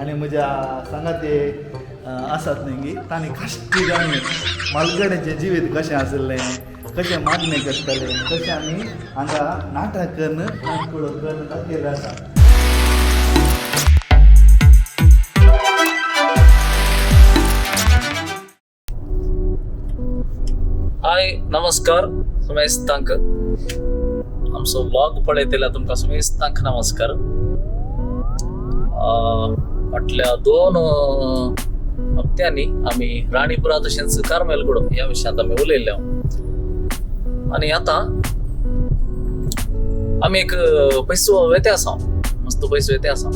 आणि म्हज्या सांगाते आसात न्ही की तांणी खाश्टी जावन मालगड्याचें जिवीत कशें आसलें, कशें मागणें करतले, कशें आमी हांगा नाटक करून नाटकुळो करून दाखयल्लें आसा. हाय नमस्कार सुमेस्तांक आमचो व्लॉग पळयतल्या तुमकां सुमेस्तांक नमस्कार. फाटल्या 2 हप्त्यांनी आमी राणीपुरा तशेंच कार्मेलगुडो ह्या विशयांत आमी उलयल्ले आनी आतां आमी एक पयसो वेते आसा, मस्त पयसो वेते आसा.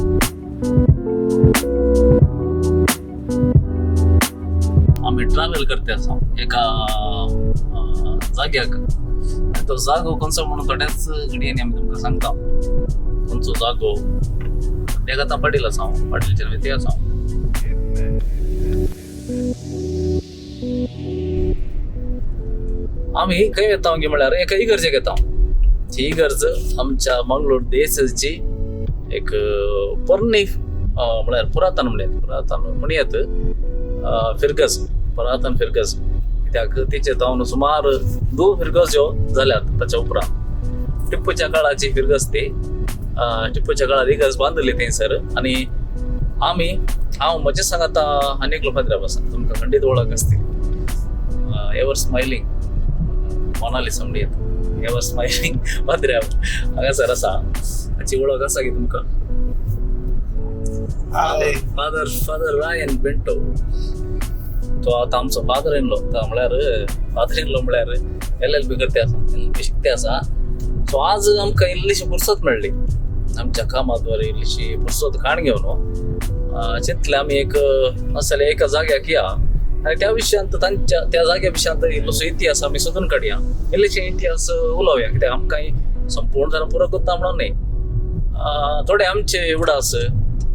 आमी ट्रॅव्हल करते आसा एका जाग्याक. तो जागो खंयचो म्हणून थोड्याच घडयेंनी आमी तुमकां सांगता खंयचो जागो. तेका आतां पाटील आसा, पाटीलचेर वेते आसा. आमी खंय येता गे म्हळ्यार एका इगर्जेक येता. ही इगर्ज आमच्या मंगळूर देसाची एक पोरणी म्हळ्यार पुरातन म्हणयात फिरगज, पुरातन फिरगज. कित्याक तिचे जावन सुमार 2 फिरगज ज्यो जाल्यात. ताच्या उपरांत टिपूच्या काळाची फिरगज ती. टिपूच्या काळार इगर्ज बांदली थंयसर. आनी हांव म्हजे सांगात आनीक लोकांद्राब आसा, तुमकां खंडीत वळख आसतली. एवर स्मायलिंग मोनालिसा म्हणून एवर स्मायलिंग भाद्र्याब हांगासर आसा. हाची वळख आसा की तुमकां? फादर रायन बेंटो. तो आतां आमचो फादर इन लॉ म्हळ्यार LLB करते आसा, LLB शिकते आसा. सो आज आमकां इल्लीशी फुरसत मेळ्ळी आमच्या कामाद्वारे, इल्लीशी फुरसत काण घेवन चिंतले आमी एक असले एका जाग्याक या आनी त्या विशयांत त्या जाग्या विशयांत इल्लोसो इतिहास आमी सोदून काडया, इल्लेशे इतिहास उलोवया. कित्याक आमकां संपूर्ण जावन पुरो करता म्हणून न्ही, थोडे आमचे उडास.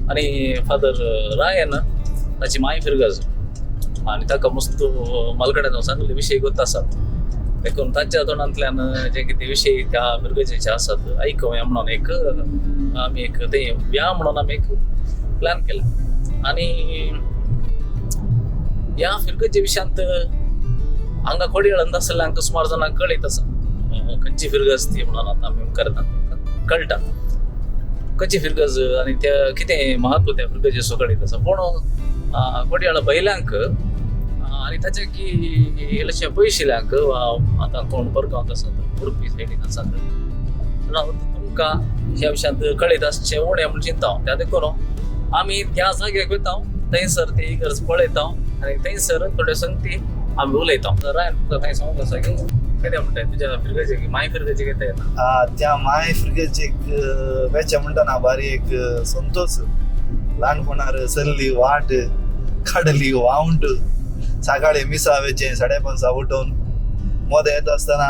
आनी फादर रायन ताची माय फिरगज आनी ताका मस्त मालगड्यान सांगले विशय गोत आसात. देखून ताच्या तोंडांतल्यान जे कितें विशय त्या फिरगजेचे आसात आयकुया म्हणून एक आमी एक ते या म्हणून आमी एक प्लॅन केला. आनी ह्या फिरगजे विशयांत हांगा खोडयाळांत आसलेल्यांक सुमार जाणांक कळीत आसा खंयची फिरगज ती म्हणून. आतां आमी मुखार कळटा खंयची फिरगज आनी त्या कितें महत्व त्या फिरगजेचो कळीत आसा. पूण खोडयाळ बैल्यांक आनी ताचे की इल्लेशे पयशिल्यांक वा आतां कोण परगांवत आसात, उडपी सायडीन आसात, तुमकां ह्या विशयांत कळीत आसचें उणें म्हूण चिंता. त्या देखून आमी त्या जाग्याक वता, थंयसर ती इगर्ज पळयता आनी थंयसर थोड्यो संगती आमी उलयता. रायन तुमकां कांय सांगूंक आसा की कितें म्हणटाय तुज्या फिरगजेक, माय फिरगजेक येता येता? त्या माय फिरगजेक वेचे म्हणटाना बारी एक संतोष. ल्हानपणार चल्ली वाट, काडली वावंट, सकाळी मिसा वेचे 5:30 उठून मोदें येता आसतना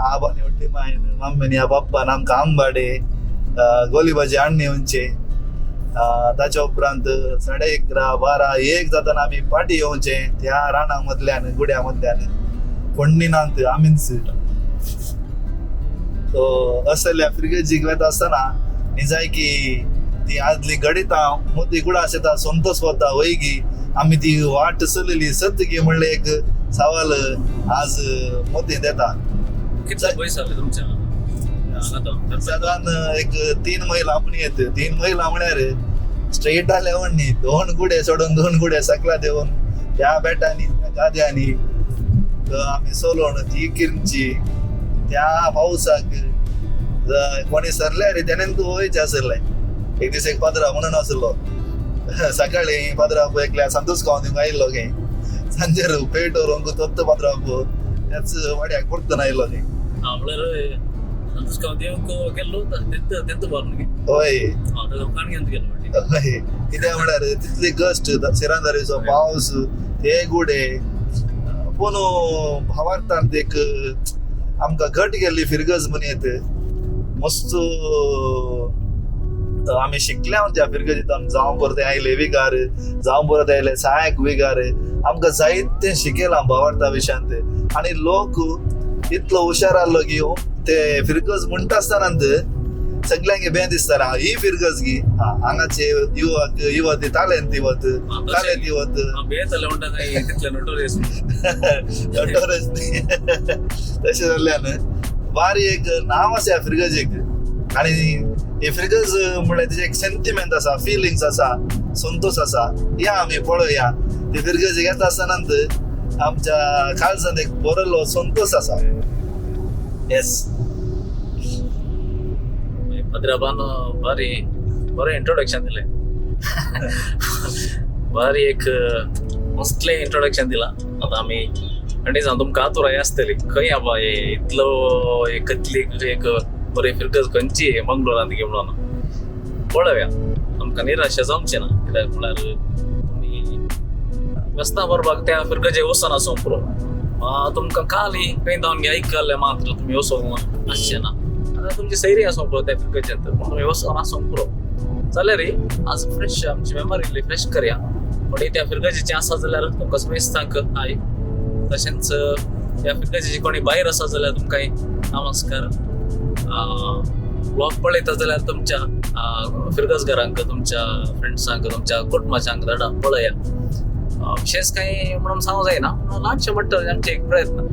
आबानी व्हडली मायन, मम्मीन या पप्पान आमकां आंबाडे, गोली भाजी हाडून येवचे. ताच्या उपरांत 11:30, 12, 1 जाताना आमी पाटी येवचे त्या राणा मदल्यान, गुड्या मदल्यान, फोंडणीनांत आमीच. सो असल्या फिरगेजीक वेता आसतना निजाय की ती आदली गडिता मोदी गुडा आसता, संतोष वता वैगी. आमी ती वाट चलली सत गे म्हणले एक सवाल आज मोदी देता. कितले पयस जाले तुमच्या? साधारण एक 3 मैल आपण येत. 3 मैल म्हळ्यार स्ट्रेट आले न्ही, 2 गुडे सोडून 2 गुडे सकला देऊन त्या बेटांनी त्या गाद्यांनी आमी सोलोन ती किरची त्या पावसाक कोणी सरल्यार त्याने तू वयचे आसले. एक दीस एक पाद्रा म्हणून आसलो, सकाळी पाद्राप एकल्या संतोष गांव आयिल्लो गे, सांजेर पेट व्हरूंक तोत्त पाद्राप त्याच वाड्याक परतून आयिल्लो गे. संतोष गांव देवक गेल्लो तेंत भरून गे. होय काणग्यांत गेलो. होय, कित्याक म्हळ्यार तितली कश्ट, शिरांधारीचो पावस, ते गुडे. पूण भावार्थांत एक आमकां घट गेल्ली फिरगज म्हणयत. मस्त आमी शिकल्या त्या फिरगजींतल्यान. जावं परत आयले विगार, जावं परत आयले सहायक विगार. आमकां जायतें शिकयलां भावार्था विशयांत. आनी लोक इतलो हुशार आसलो की ते फिरगज म्हणटा आसतनात सगळ्यांगे बेन दिसताना ही फिरगसगी हांगाचे युवक युवती तालेंत ಇವತ್ತು ಕಾಲೇತ್ ಇವತ್ತು ಬೇತಲ್ಲ ಉಂಟದ तिथलं नोटोरियस तशें जाल्ल्यान भारी एक नांव आसा ह्या फिरगजेक आनी हे फिरगज म्हळ्यार तेजे एक सेंटिमेंट आसा फिलिंग्स आसा संतोष आसा या आमी पळोवया ते फिरगजेक येता आसतनांत आमच्या काळजांत एक बरोलो संतोष आसा येस भद्राबान भारी बरें इंट्रोडक्शन दिलें भारी एक मस्तलें इंट्रोडक्शन दिलां आतां आमी खंयची सांग तुमकां आतुराय आसतली खंय आबा हे इतलो एक कतली एक बरें फिरगज खंयची मंगलोरांत गे म्हणून पळोवया आमकां निराशा जावचें ना कित्याक म्हळ्यार तुमी व्यस्तां बरोबर त्या फिरगजेक वचून आसूं पुरो तुमकां खाली खंय जावन गे आयकल्लें मात्र तुमी वचोंक आसचें ना तुमची सैरी आसूं पुरो त्या फिरगजेंत पूण तुमी वचून आसूं पुरो जाल्यार आज फ्रेश आमची मेमरी फ्रेश करया पण त्या फिरगजेची आसा जाल्यार तुमकां समेस्तांक हाय तशेंच ह्या फिरगजेची कोणी भायर आसा जाल्यार तुमकांय नमस्कार ब्लॉग पळयता जाल्यार तुमच्या फिरगजगारांक तुमच्या फ्रेंड्सांक तुमच्या कुटुंबाच्यांक धाडा पळया विशेष काही म्हणून सांगूं जायना ल्हानशे म्हणटा आमचे एक प्रयत्न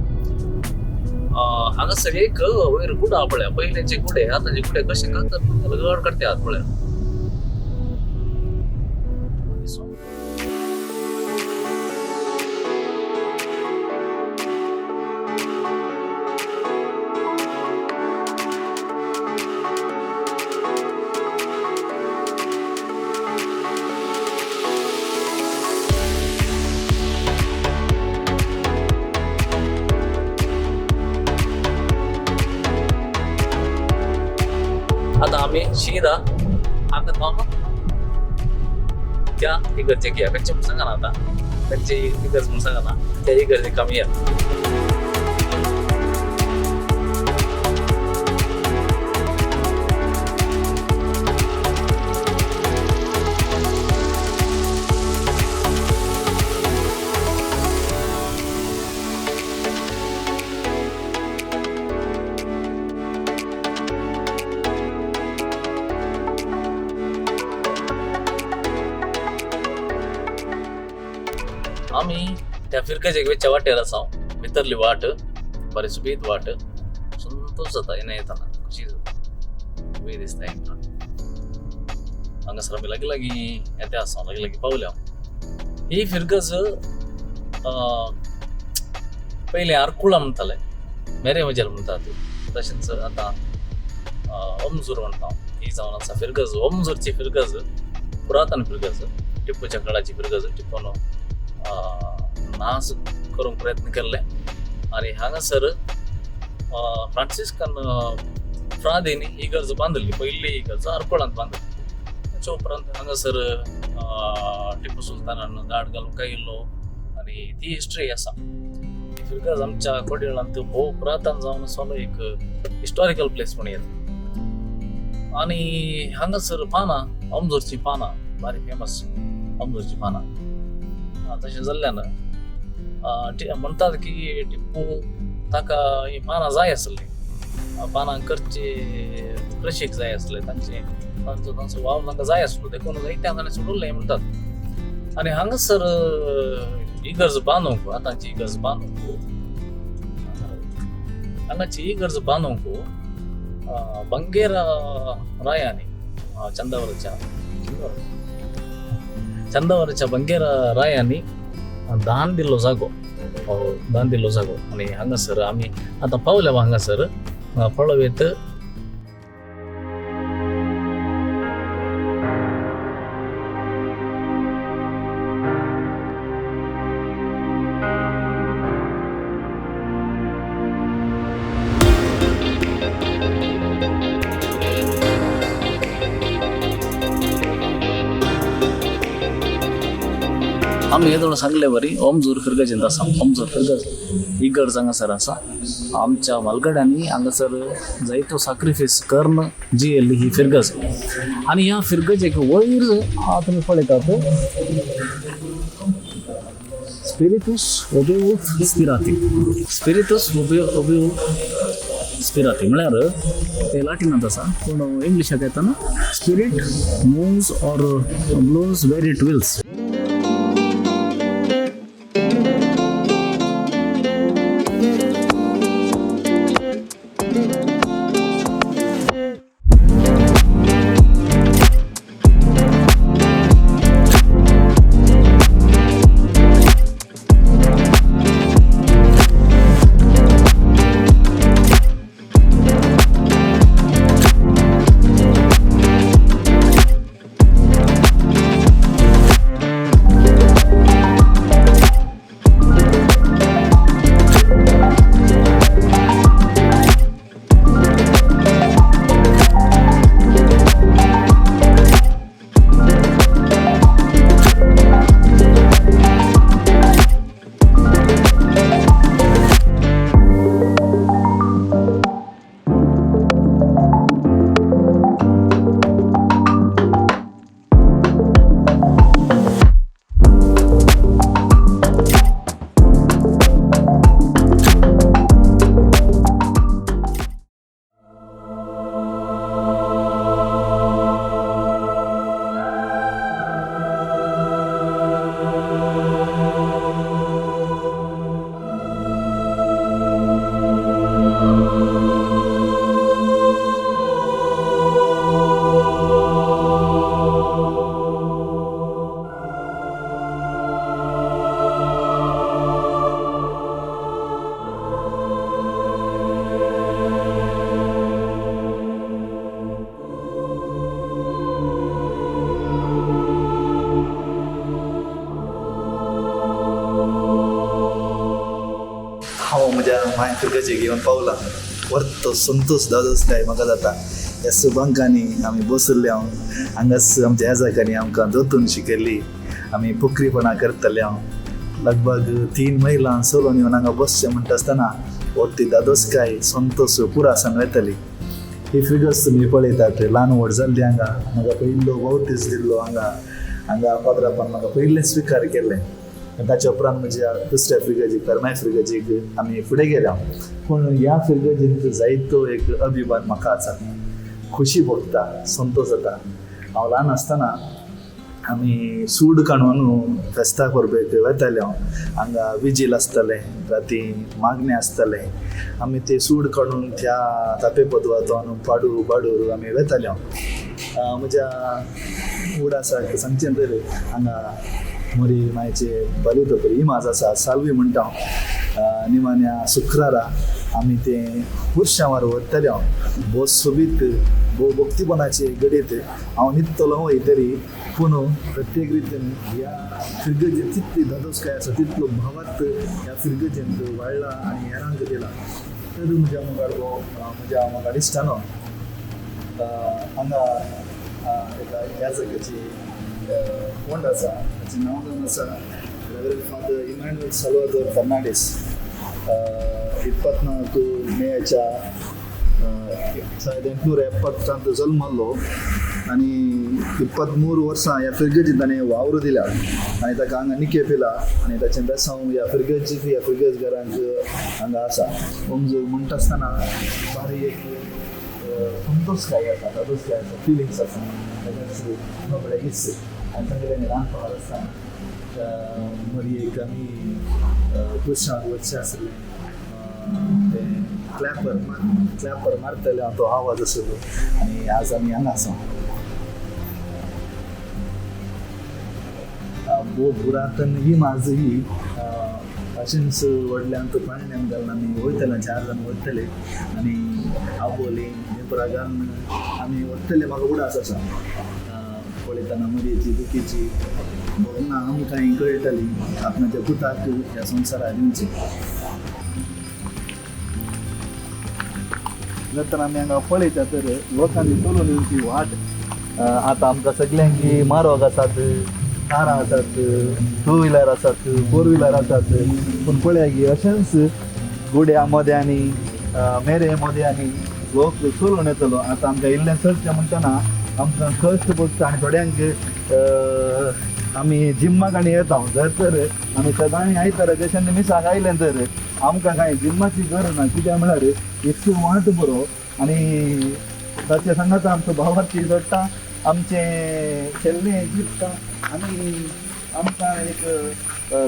हांगासर एक वयर गुडा पळया पयलेचे गुडे आतांचे गुडे कशे गड करतात पळया आता आम्ही सीधा आमच्या मामा त्या इकडचे घ्या कच्चे म्हणून सांगा ना आता कच्चे इकडच म्हणून सांगा ना त्या इकडचे कमी आहे आम्ही त्या फिरकेच्या वेच्या वाटेर आसा भितरली वाट बरी सुबीत वाट संतोष जाता येना येताना कशी वे दिसता हांगासर आमी लागीं लागीं येते आसा लागीं लागीं पावल्या ही फिरगज पयलीं आरकुळा म्हणटाले मेरे मजेर म्हणटात तशेंच आतां ओमजूर म्हणटा ही जावन आसा फिरगज ओमजूरची फिरगज पुरातन फिरगज टिपूच्या काळाची फिरगज टिपून नाश करूंक प्रयत्न केल्ले आनी हांगासर फ्रांसिस्कन फ्रादेनी ही इगर्ज बांदली पयली इगर्ज आरकोळांत बांदली ताच्या उपरांत हांगासर टिपू सुलतानान दाड घालूंक आयिल्लो आनी ती हिस्ट्री आसा ही फिरगज आमच्या कोडयेळांत भोव पुरातन जावन असो एक हिस्टॉरिकल प्लेस म्हणून येता आनी हांगासर पानां ओमजूरची पानां बारी फेमस ओमजूरची पानां तशें जाल्ल्यान म्हणटात की टिपू ताका ही पानां जाय आसली पानां करचे कृशीक जाय आसले तांचो वाव तांकां जाय आसलो देखून जायत्या ताणें सोडून म्हणटात आनी हांगासर इगर्ज बांदूंक आतांची इगर्ज बांदूंक हांगाची इगर्ज बांदूंक बंगेरा रायांनी चंदावरच्या बंगेरा रायांनी दान दिल्लो जागो आनी हांगासर आमी आतां पावल्या हांगासर पळोवेत आमी येदोळ सांगले बरी ओमजूर फिरगजेंत आसा ओमजूर फिरगज इगर्ज हांगासर आसा आमच्या मालगड्यांनी हांगासर जायत्यो सॅक्रिफायस करून जी येल्ली ही फिरगज आनी ह्या फिरगजेक वयर तुमी पळयतात स्पिरिटूस ओबेऊत स्पिराती स्पिरिटूस ओबेऊत स्पिराती म्हळ्यार ते लाटिनांत आसा पूण इंग्लिशाक येताना spirit moves or blows where it wills. माय फिरकाचे घेवन पावला परतो संतोष दादोस काय म्हाका जाता ह्या सुबांकांनी आमी बसल्ले हांव हांगाच आमच्या येजाकांनी आमकां दोतून शिकयल्ली आमी पोखरीपणां करतले हांव लगभग 3 महिलां सोलोन येवन हांगा बसचें म्हणटा आसतना वरती दादोसकाय संतोष पुरासान वयतली. ही फिगर्स तुमी पळयतात ल्हान व्हड जाल्ली हांगा म्हाका पयलो बौतीस दिल्लो हांगा पात्रांपान म्हाका पयलें स्विकार केल्लें. ताच्या उपरांत म्हज्या दुसऱ्या फिरगेजीक कार्मेल फिरगेजीक आमी फुडें गेल्या पूण ह्या फिरगेजीक जायतो एक अभिमान म्हाका आसा खुशी भोगता संतोश जाता. हांव ल्हान आसतना आमी सूड काडून फेस्ताक व्हरपेक वयताले हांगा विजील आसताले राती मागणे आसताले आमी ते सूड काडून त्या तापे पदवातून पाडूर आमी वयताले. म्हज्या उडासाक सांगचें तर हांगा मोरी मायचे बरें तरी इमाज आसा सालवी म्हणटा हांव निमान्या शुक्रारा आमी ते पुरशांवार व्हरतले हांव भोव सोबीत भोव भक्तीपणाचे गडयेत हांव न्हिदतलो वय तरी पूण प्रत्येक रितीन ह्या फिरगेजींत जितली धादोसकाय आसा तितलो भावार्थ ह्या फिरगेजींत वाडला आनी हेरांक दिला. तर म्हज्या म्हाका दिसता न्हू हांगा एका ह्या जाग्याची कोंड आसा ताचें नांव जावन आसा reverend father Emmanuel Salvador Fernandes. 24 मेच्या 1870 जल्मलो आनी 23 वर्सां ह्या फिरगेजींत ताणें वावर दिल्या आनी ताका हांगा निके पिला आनी ताचें बेसांव ह्या फिरगेजकारांक हांगा आसा. ओमजोर म्हणटा आसतना बारी एक संतोषकाय आसा दादोसकाय आसा फिलिंग्स आसा ताचे हिस्स आनी तांगेलें ल्हानपणांत आसतना मरयेक आमी पुरशांक वचचें आसलें ते क्लॅपर मारतले हांव तो आवाज आसलो आनी आज आमी हांगा आसा. भोव पुरातन ही माज ही अशेंच व्हडल्यान तो पाळण्यान घालून आमी वयतले 4 जाण वयतले आनी आबोली नेपरा घालून आमी वयतले. म्हाका उडास आसा पळयतना मरयेची दुखीची ना आमकां कळटली आपणाच्या पुताक ह्या संवसाराक दिवचें. तेन्ना आमी हांगा पळयता तर लोकांनी चलून येवची वाट आतां आमकां सगल्यांक मारग आसात कारां आसात 2 व्हिलर आसात 4 व्हिलर आसात पूण पळय अशेंच गुड्या मोद्यांनी मेरे मोद्यांनी लोक चलून येतलो. आतां आमकां इल्लें चलचें म्हणटना आमकां कश्ट पडटा आनी थोड्यांक आमी जिम्माक आनी येता जर तर आमी सदांय आयतारा जशें निमिसाक आयलें तर आमकां कांय जिम्माची गरज ना कित्याक म्हळ्यार इतकी वाट बरो आनी ताचे सांगाता आमचो भावार्थी जोडटा आमचे शेल्ले जिखता आनी आमकां एक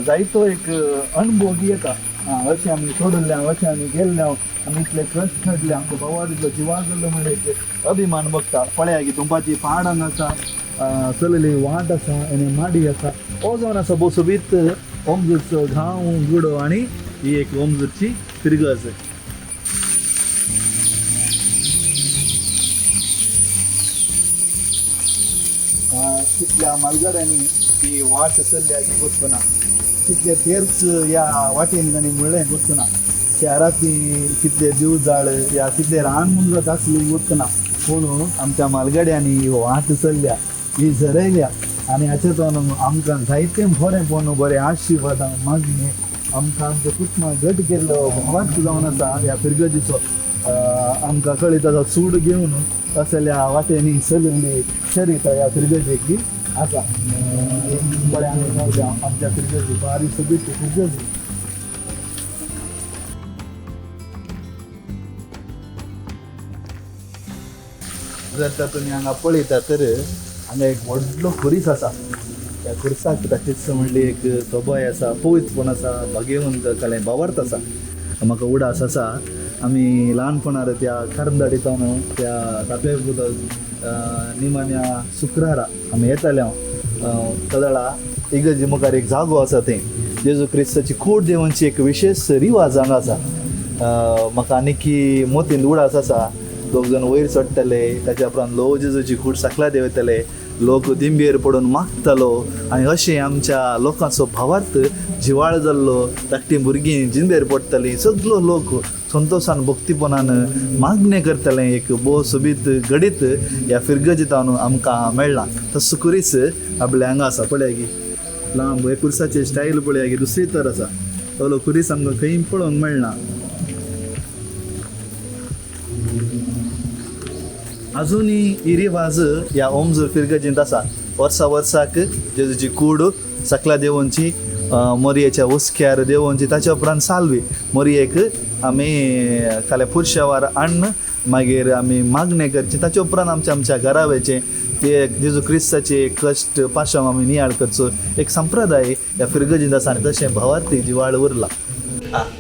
जायतो एक अणभव येता अशें आमी सोडल्या अशें आमी गेल्ल्या आमी इतले कश्ट काडले आमचो भावार इतलो जिवार जाल्लो म्हणजे एक अभिमान बघता पळया की तुमची पहाडांग आसा चलली वाट आसा आनी माडी आसा हो जावन आसा बोसोबीत ओमजूरचो गांव गुडो आनी ही एक ओमजूरची फिरगज कितल्या मालगड्यांनी ही वाट चल्ल्या की वचना कितले तेर्च ह्या वाटेन तांणी म्हणलें वचना शहरांतली कितले जीव जाळ या कितले रान मुनगत आसली वचना पूण आमच्या मालगड्यांनी ही वाट चल्ल्या ही झरयल्या आनी हाचे तो आमकां जायते बरें पोवन बरें आशिर्वाद मागणे आमकां आमच्या कुटुंबाक घट केल्लो भावार्थ जावन आसा ह्या फिरगजीचो आमकां कळीत आसा सूड घेवन असल्या वाटेनी चलली शर्यत ह्या फिरगजेक बी आसा बरें आमी आमच्या फिरगजी पारीश सगळी फिरगजी जर तर तुमी हांगा पळयता तर हांगा एक व्हडलो खुरीस आसा त्या खुर्साक ताचेच म्हणली एक सोबाय आसा पवित्रपण आसा भाग्यवंत कले भावार्थ आसा म्हाका उडास आसा आमी ल्हानपणार त्या कर्मदाडीतावन त्या तापे उदक निमान्या शुक्रारा आमी येताले हांव कदळा इगर्जी मुखार एक जागो आसा थंय जेजू क्रिस्ताची कूड देवांची एक विशेष रिवाज हांगा आसा म्हाका आनीकी मोतीन उडास आसा दोग जाण वयर चडटले ताच्या उपरांत लो जेजूची कूड सकला देवयतले लोक दिंबेर पडून मागतालो आनी अशें आमच्या लोकांचो भावार्थ जिवाळ जाल्लो धाकटी भुरगीं जिंबेर पडटलीं सगळो लोक संतोशान भक्तीपणान मागणें करतलें एक भोव सोबीत घडीत ह्या फिरगजीतावन आमकां मेळ्ळां तसो कुरीस आपल्या हांगा आसा पळया की लांब हे कुर्साची स्टायल पळया की दुसरी तर आसा तो कुरीस आमकां खंय पळोवंक मेळना अजुनूय ही रिवाज ह्या ओमजूर फिरगजींत आसा वर्साक जेजूची कूड सकला देवोंची मोरयेच्या उस्क्यार देवोंची ताच्या उपरांत सालवी मोरयेक आमी फाल्यां पुरशावार हाडन मागीर आमी मागणें करची ताच्या उपरांत आमच्या घरावेचें ते जेजू क्रिस्ताचे कश्ट पाशम आमी नियाळ करचो एक संप्रदाय ह्या फिरगजींत आसा आनी तशें भावार्थी जिवाळ उरला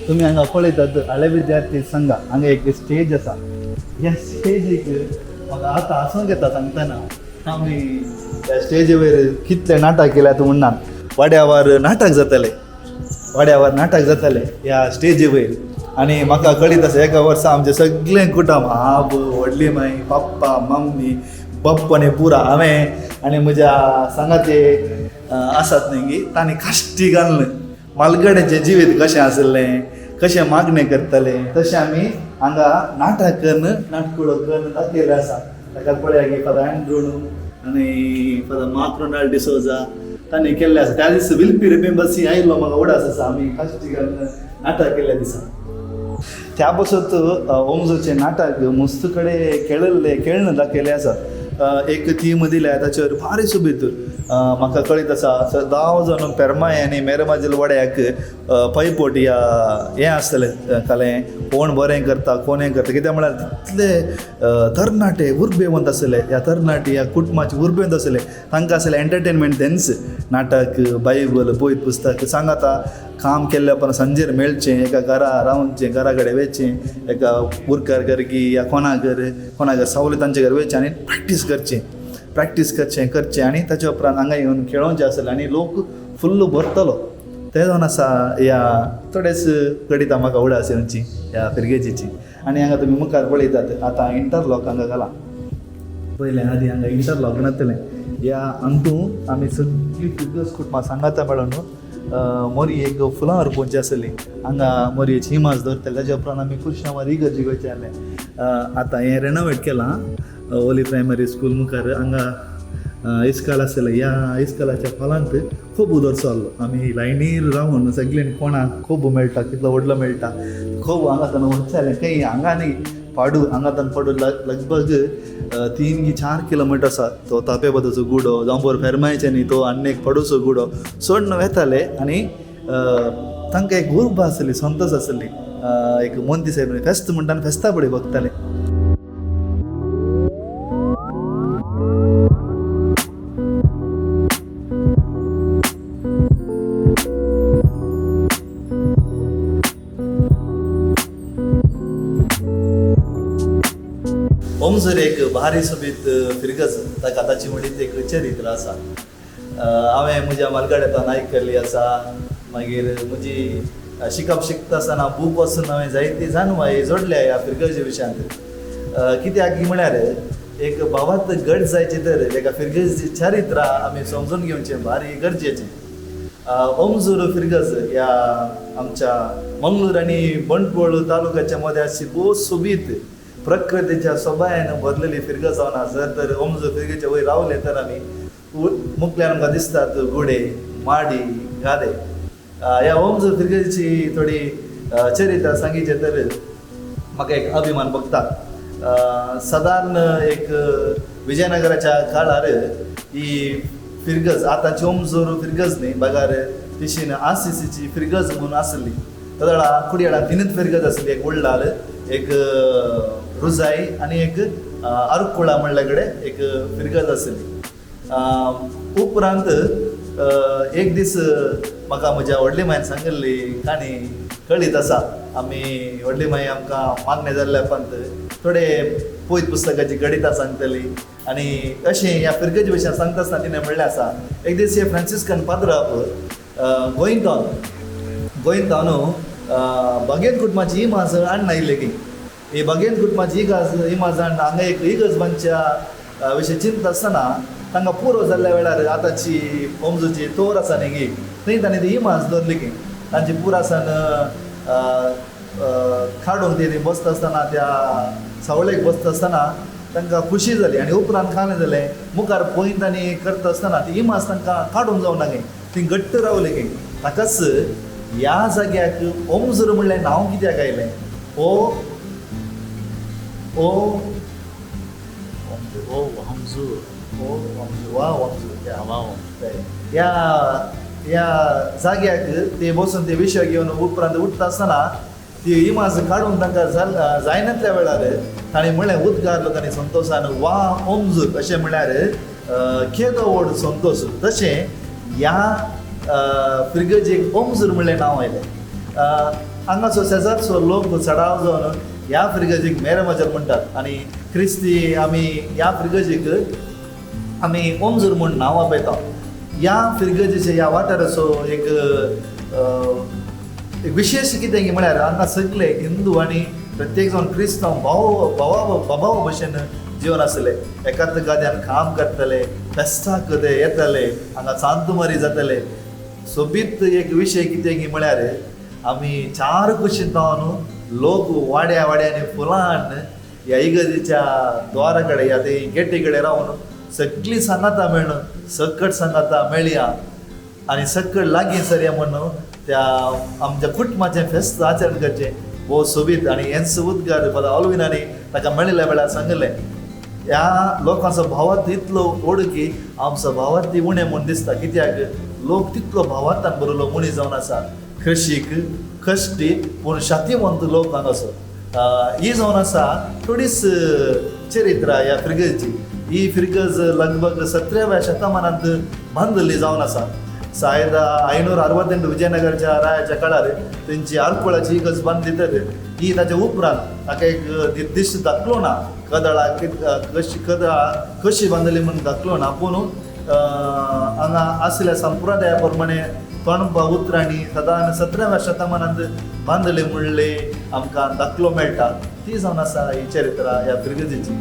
तुमी हांगा पळयतात हाळे विद्यार्थी सांगा हांगा एक स्टेज आसा ह्या स्टेजीक म्हाका आतां आसूंक येता सांगतना आमी ह्या स्टेजी वयर कितले नाटक केल्यात म्हणनात वाड्यावार नाटक जाताले ह्या स्टेजी वयर आनी म्हाका कळीत आसा एका वर्सा आमचे सगळे कुटुंब आब व्हडली माय पप्पा मम्मी बप्पने पुरा हांवें आनी म्हज्या सांगाते आसात न्ही गी तांणी काश्टी घालून मालगड्याचें जिवीत कशें आसलें कशें मागणें करतले तशें आमी हांगा नाटक नाटकुळो करून दाखयल्लें आसा ताका पळया की फादर एंड्रूण आनी फादर मार्क डिसोजा तांणी केल्लें आसा त्या दीस विल्पी रिमेंबर्सी आयिल्लो म्हाका उडास आसा आमी काश्टी घालून नाटक केल्ल्या दिसा त्या बसत ओमजूरचें नाटक मस्त कडेन खेळणं दाखयलें आसा एक थीम दिल्या ताचेर भारी सोबीत म्हाका कळीत आसा 10 जाण पेरमाय आनी मेरमाजेल वाड्याक पैपोट ह्या हें आसतलें कालें कोण बरें करता कोण हें करता कित्याक म्हळ्यार तितले तरणाटे उर्बेवंत आसले ह्या तरणाटी ह्या कुटुंबाचे उर्बेवंत आसले तांकां आसलें एंटरटेनमेंट तेंच नाटक बायबल पळयत पुस्तक सांगाता काम केल्ल्या उपरांत सांजेर मेळचें एका घरा रावचें घरा कडेन वयचें एका उरकार गर्गी या कोणागर सावली तांचे घर वयचें आनी प्रॅक्टीस करचें आनी ताच्या उपरांत हांगा येवन खेळोवचें आसलें आनी लोक फुल्ल भरतलो ते जावन आसा ह्या थोडेच घडीत म्हाका उडास येवची ह्या फिरगेजीची आनी हांगा तुमी मुखार पळयतात आतां इंटरलॉक हांगा घाला पयलें आदी हांगा इंटरलॉक नासतलें ह्या हांतूं आमी सगळीं फिरगज कुटुंबां सांगाता मेळोन मोरयेक फुलां अर्पोवची आसली हांगा मोरयेची इमाज दवरताले ताच्या उपरांत आमी खुर्शांवार इगर्जेक वयचे आसलें आतां हें रेनोवेट केलां ओली प्रायमरी स्कूल मुखार हांगा इस्कॉल आसलें ह्या इस्कॉलाच्या हॉलांत खूब उदरसो आहलो आमी लायनीर रावन सगळ्यांनी कोणाक खूब मेळटा कितलो व्हडलो मेळटा खूब हांगाच्यान वचचें खंय हांगा न्ही पाडू हांगाच्यान पाडू लगभग 3 की 4 किलोमिटर आसा तो तापेबदाचो गुडो जावं फेरमायचे न्ही तो आनी एक पाडूचो गुडो सोडून वेताले आनी तांकां एक उर्बा आसली, संतोश आसली. एक मोंती साहेब फेस्त म्हणटा फेस्ता पळय बघताले. ओमजोर एक भारी सोबीत फिरगज ताका ताची म्हणीत एक चरित्र आसा. हांवें म्हज्या मालगाड्यांतल्यान आयकल्ली आसा. मागीर म्हजी शिकप शिकता आसतना बूक वाचून हांवें जायती जाणवाय जोडल्या ह्या फिरगजे विशयांत. कित्याक म्हळ्यार एक भावात घट जायचे तर एका फिरगजेची चरित्र आमी समजून घेवचें भारी गरजेचें. ओमजोर फिरगज ह्या आमच्या मंगळूर आनी बंटवळ तालुक्याच्या मदें अशी खूब सोबीत प्रकृतीच्या सोबायेन भरलेली फिरगज जावन आसा. तर ओमजोर फिरगेच्या वयर रावले तर आमी मुखल्यान आमकां दिसतात गुडे, माडी, गादे. ह्या ओमजोर फिरगेची थोडी चरित्र सांगिचे तर म्हाका एक अभिमान भोगता. सादारण एक विजयनगराच्या काळार ही फिरगज आतांची ओमजोर फिरगज न्ही बगार तिशीन आरसीसीची फिरगज म्हणून आसली. ताका कुडयाळा तिनूच फिरगज आसली. एक व्हडलाल, एक रुजाई आनी एक आरकुळा म्हणल्या कडेन एक फिरगज आसली. उपरांत एक दीस म्हाका म्हज्या व्हडली मायन सांगिल्ली काणी कळीत आसा. आमी व्हडली माय आमकां मागणे जाल्ल्या पंत थोडे पोयत पुस्तकाची गणितां सांगतली आनी अशें ह्या फिरगेचे विशयां सांगता आसतना तिणें म्हणलें आसा. एक दीस हे फ्रांसिस्कन पाद्राप गोंयन तावन बागेन कुटुंबाची इमाज हाडून आयिल्ले की ही बागेन कुटुंबाची इमाज हाडून हांगा एक इगजबांच्या विशयी चिंतता आसतना तांकां पुरो जाल्ल्या वेळार आतांची ओमजोरची तोर आसा न्ही गी थंय ताणें ती इमाज दवरली की तांची पुरासान खाडून ती बसता आसतना त्या सावळेक बसता आसतना तांकां खुशी जाली. आनी उपरांत कालें जालें मुखार पॉयंट आनी करता आसतना ती इमाज तांकां काडूंक जावना गे ती घट्ट रावली गे. ताकाच ह्या जाग्याक ओमजोर म्हणलें नांव कित्याक आयलें? ह्या जाग्याक ते बसून ते विशय घेवन उपरांत उठता आसतना ती इमाज काडून तांकां जायनातल्या वेळार ताणें म्हणलें उद्गारलो ताणें संतोशान वा ओमजोर अशें म्हळ्यार केदो व्हड संतोश. तशें ह्या फिरगजेक ओमजोर म्हणलें नांव आयलें. हांगाचो शेजारचो लोक चडाव जावन ह्या फिरगजेक मेरमजर म्हणटात आनी क्रिस्ती आमी ह्या फिरगजेक आमी ओमजोर म्हूण नांव आपयता. ह्या फिरगजेचे ह्या वाठाराचो एक विशेश कितें म्हळ्यार हांगा सगळे हिंदू आनी प्रत्येक जावन क्रिस्तांव बाबा भशेन जिवन आसले. एकाच गाद्यान काम करतले, फेस्ताक येतले, हांगा चांदुमारी जातले. सोबीत एक विशय कितें म्हळ्यार आमी चार कुशींत जावन लोक वाड्या वाड्यांनी फुलान ह्या इगर्जेच्या द्वारा कडेन ह्या ते गेटी कडेन रावन सगळीं सांगाता मेळून सकट सांगाता मेळया आनी सकट लागीं सरया म्हणून त्या आमच्या कुटुंबाचें फेस्त आचरण करचें भोव सोबीत. आनी हेंच उद्गार फादर ऑल्विनानी ताका मेळिल्ल्या वेळार सांगलें. ह्या लोकांचो भावार्थ इतलो व्हड की आमचो भावार्थ उणें म्हूण दिसता. कित्याक लोक तितलो भावार्थान बरोलो मनीस जावन आसा. कृशीक कश्टी पूण शातिवंत लोक हांगासर ही जावन आसा. थोडीच चरित्र ह्या फिरगेची. ही फिरगज लगभग 17व्या शतमानांत बांदलेली जावन आसा. 1568 विजयनगरच्या रायाच्या काळार तेंची आरकुळाची इगज बांदली तर ही ताच्या उपरांत ताका एक निर्दिश्ट दाखलो ना कदळा कशी बांदली म्हणून दाखलो ना. पूण हांगा आसल्या संप्रदाया प्रमाणे तोणपा उतरांनी सदां 17व्या शतमानांत बांदले म्हणले आमकां दाखलो मेळटा. ती जावन आसा ही चरित्र ह्या फिरगजेची.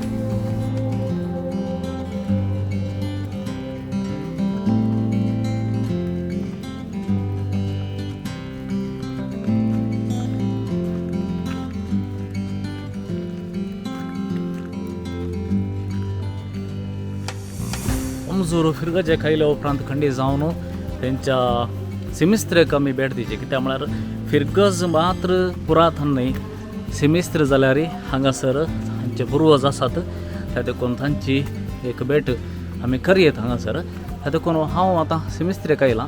ओमजोर फिरगजे खायल्या उपरांत खंडी जावन तेंच्या सिमिस्त्रेक आमी भेट दिवची. कित्याक म्हळ्यार फिरगज मात्र पुरातन न्ही, सिमिस्त्र जाल्यार हांगासर हांचे पुर्वज आसात. त्या देखून तांची एक भेट आमी करयेत हांगासर. त्या देखून हांव आतां सिमिस्त्रेक आयलां.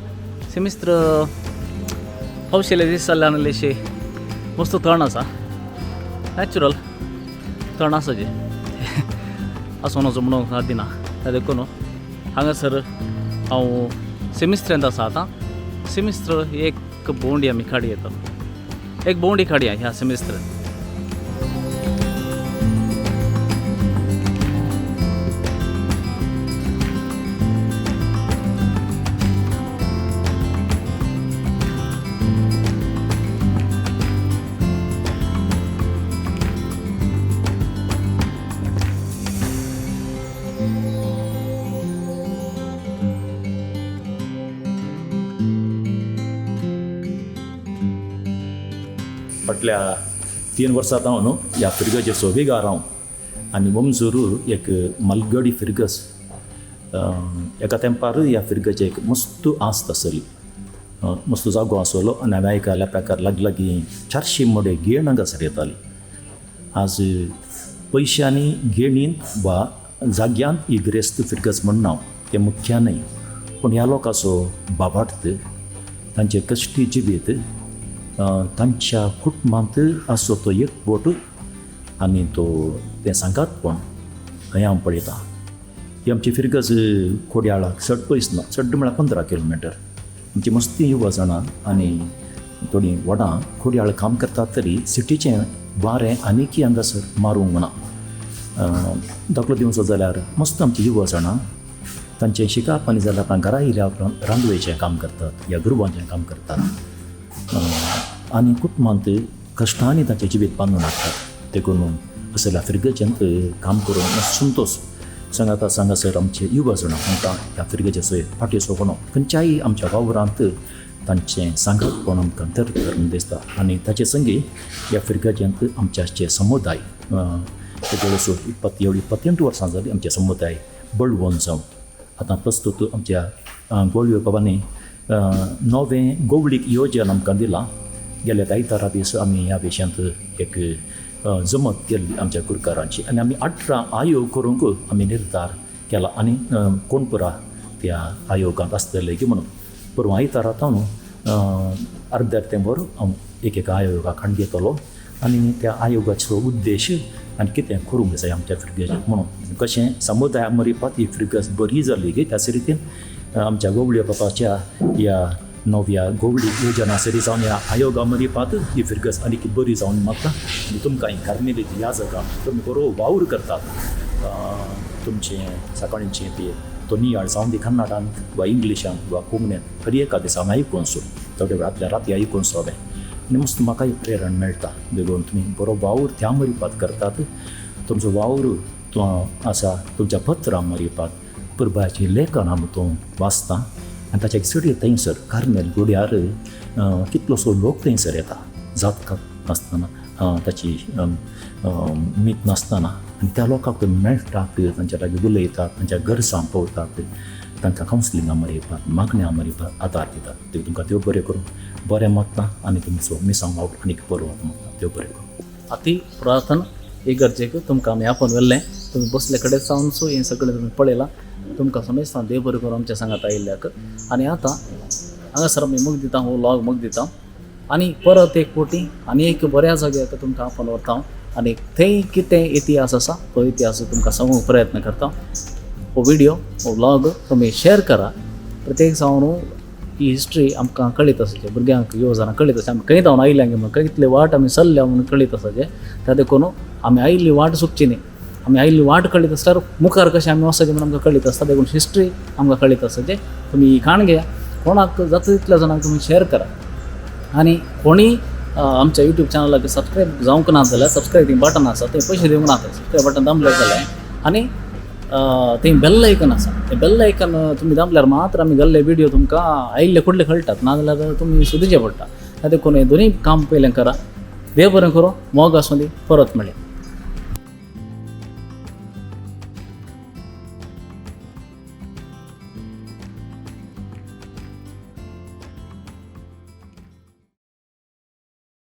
सिमिस्त्र पावशेले दीस जाल्ले आनी इल्लेशे मस्त तण आसा नॅचरल तण आसा जे आसूं वचो म्हणून दिना त्या देखून हांगासर हांव सेमिस्ट्रेंत आसा आतां सेमिस्टर एक भोंवडी आमी काडी येता एक भोंवडी काडया ह्या सेमिस्टरांत फाटल्या 3 वर्सां हांव न्हू ह्या फिरगेचे सोबेगार हांव आनी ओमजोर एक मलगडी फिरगस एका तेंपार ह्या फिरगेचे एक मस्त आस्त आसली मस्त जागो आसलो आनी हांवें आयकल्या प्रकार लागीं 400 मोडे घेण हांगासर येताली आज पयशांनी घेणीन वा जाग्यांत ही ग्रेस्त फिरगस म्हणना हांव तें मुख्य न्हय पूण ह्या लोकांचो बाबार्थ तांचे कश्टी जिबीत तांच्या कुटुंबांत आसो तो एकवट आनी तो तें सांगातपण हें हांव पळयतां ही आमची फिरगस खोडयाळाक चड पयस ना चड म्हळ्यार 15 किलोमिटर आमची मस्ती युवा जाणां आनी थोडीं व्हडां खोडयाळ काम करतात तरी सिटीचें वारें आनीकय हांगासर मारूंक ना दाखलो दिवचो जाल्यार मस्त आमची युवा जाणां तांचें शिकाप आनी जाल्यार आपणा घरा येयल्या उपरांत रांदवेचें काम करतात या गुरबांचें काम करतात आनी कुटुंबांत कश्टांनी तांचें जिवीत बांदून हाडटात देखून असल्या फिरगेचेंत काम करून संतोश सांगासर आमचे युवा जाणां तांकां ह्या फिरगेचे फाटी सोपणो खंयच्याय आमच्या वावरांत तांचें सांगातपण आमकां तर दिसता आनी ताचे संगी ह्या फिरगेचेंत आमचे समुदाय तेजो 28 वर्सां जालीं आमचे समुदाय बळवून जावन आतां प्रस्तूत आमच्या गोळयो बाबांनी नवें गोवळीक येवजन आमकां दिलां गेल्या आयतारा दीस आमी ह्या विशयांत एक जमत केल्ली आमच्या कुरकारांची आनी आमी 18 आयोग करूंक आमी निर्धार केला आनी कोण पुरा त्या आयोगांत आसतले की म्हणून परवा आयतारात हांव अर्द्या तेंबर हांव एक आयोगाक हाडून घेतलो आनी त्या आयोगाचो उद्देश आनी कितें करूंक जाय आमच्या फिरगेचें म्हणून कशें समुदाया मरिपात ही फिरगस बरी जाली की त्याच रितीन आमच्या गोवळ्या बापाच्या ह्या नव्या गोवळी योजना सरी जावन ह्या आयोगा मरिपात ही फिरगस आनीक बरी जावन मागता आनी तुमकां कार्मेलीत ह्या जागा तुमी बरो वावर करतात तुमचें सकाळचें ती तो नियाळ जावन ती कन्नडांत वा इंग्लिशांत वा कोंकणींत खरी एका दिसा हांवें आयकून सो थोड्या वेळांतल्या राती आयकून सो हांवें आनी मस्त म्हाकाय प्रेरण मेळटा देखून तुमी बरो वावर त्या मरिपात करतात तुमचो वावर आसा तुमच्या पत्रां मरिपात पुरबाची लेखन हांव तो वाचतां आनी ताच्या चड थंयसर कार्मेल गुड्यार कितलोसो लोक थंयसर येता जात नासतना ताची मीत नासतना आनी त्या लोकांक मेळटात तांच्या लागीं उलयतात तांच्या गरजां पळोवतात तांकां कावन्सिलिंगा मरिपात मागण्या मरिपात आदार दितात ते तुमकां त्यो बरें करून बरें मागता आनी तुमचो मिसांग वावर आनीक बरो वता मागता त्यो बरें करून अति पुरातन इगर्जेक तुमकां आमी आपोवन व्हेल्लें तुमी बसले कडेन सावन सो हें सगळें तुमी पळयलां तुमकां समजता देव बरें करून आमच्या सांगात आयिल्ल्याक आनी आतां हांगासर आमी मोग दिता हो व्लॉग मोग दिता आनी परत एक फावटी आनी एक बऱ्या जाग्याक तुमकां आपोवन व्हरता आनी थंय कितें इतिहास आसा तो इतिहास तुमकां सांगूंक प्रयत्न करता हो व्हिडिओ हो व्लॉग तुमी शेअर करा प्रत्येक जावन ही हिस्ट्री आमकां कळीत आसचे भुरग्यांक ह्यो जाणां कळीत आसा आमी खंय जावन आयल्यांगे म्हणून कितले वाट आमी चल्ल्या म्हणून कळीत आसाचे त्या देखून आमी आयिल्ली वाट चुकची न्ही आमी आयिल्ली वाट कळीत आसल्यार मुखार कशें आमी वचचें म्हणून आमकां कळीत आसता देखून हिस्ट्री आमकां कळीत आसचे तुमी ही काण घेया कोणाक जाता तितल्या जाणांक तुमी शेअर करा आनी कोणी आमच्या यूट्यूब चॅनलाक सबस्क्रायब जावंक ना जाल्यार सबस्क्रायबींग बटन आसा तें पयशे दिवंक ना सबस्क्रायब बटन दामलें जाल्यार आनी तें बेल आयकन आसा तें बेल आयकन तुमी दामल्यार मात्र आमी घाल्ले व्हिडिओ तुमकां आयिल्ले कुठले कळटात नाजाल्यार तुमी सोदुचें पडटा त्या देखून हें दोनूय काम पयलें करा देव बरें करूं मोग आसूं दी परत मेळया